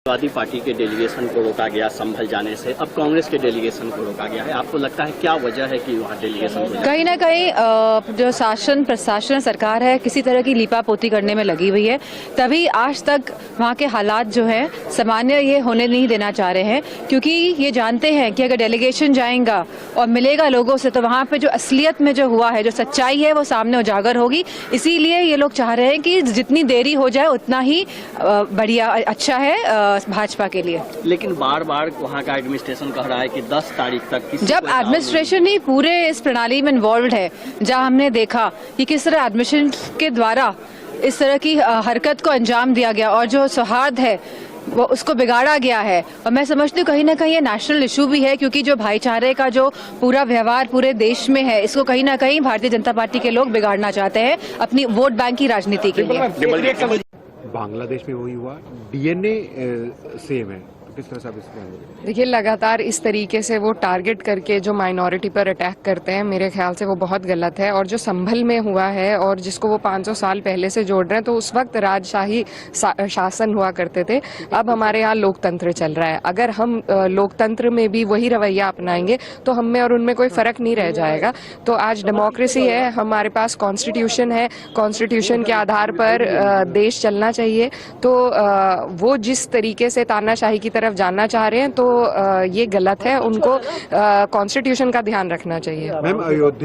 Samajwadi party के delegation को रोका गया संभल जाने से, अब कांग्रेस के डेलीगेशन को रोका गया है। आपको लगता है क्या वजह है कि वहाँ डेलीगेशन कहीं ना कहीं जो शासन प्रशासन सरकार है किसी तरह की लीपापोती करने में लगी हुई है, तभी आज तक वहाँ के हालात जो है सामान्य ये होने नहीं देना चाह रहे हैं, क्योंकि ये जानते हैं कि अगर डेलीगेशन जाएगा और मिलेगा लोगों से तो वहाँ पे जो असलियत में जो हुआ है, जो सच्चाई है वो सामने उजागर होगी। इसीलिए ये लोग चाह रहे हैं कि जितनी देरी हो जाए उतना ही बढ़िया अच्छा है भाजपा के लिए। लेकिन बार बार वहाँ का एडमिनिस्ट्रेशन कह रहा है कि 10 तारीख तक जब एडमिनिस्ट्रेशन ही पूरे इस प्रणाली में इन्वॉल्व है, जहां हमने देखा कि किस तरह एडमिनिस्ट्रेशन के द्वारा इस तरह की हरकत को अंजाम दिया गया और जो सौहार्द है वो उसको बिगाड़ा गया है। और मैं समझती हूँ कहीं ना कहीं ये नेशनल इशू भी है, क्योंकि जो भाईचारे का जो पूरा व्यवहार पूरे देश में है, इसको कहीं ना कहीं भारतीय जनता पार्टी के लोग बिगाड़ना चाहते हैं अपनी वोट बैंक की राजनीति के लिए। बांग्लादेश में वही हुआ, डीएनए सेम है, तो किस तरह से आप इसमें? देखिए, लगातार इस तरीके से वो टारगेट करके जो माइनॉरिटी पर अटैक करते हैं, मेरे ख्याल से वो बहुत गलत है। और जो संभल में हुआ है और जिसको वो 500 साल पहले से जोड़ रहे हैं, तो उस वक्त राजशाही शासन हुआ करते थे, अब हमारे यहाँ लोकतंत्र चल रहा है। अगर हम लोकतंत्र में भी वही रवैया अपनाएंगे तो हम में और उनमें कोई फर्क नहीं रह जाएगा। तो आज डेमोक्रेसी है, हमारे पास कॉन्स्टिट्यूशन है, कॉन्स्टिट्यूशन के आधार पर देश चलना चाहिए। तो वो जिस तरीके से तानाशाही की तरफ जाना चाह रहे हैं तो ये गलत है, उनको कॉन्स्टिट्यूशन का ध्यान रखना चाहिए। मैम, अयोध्या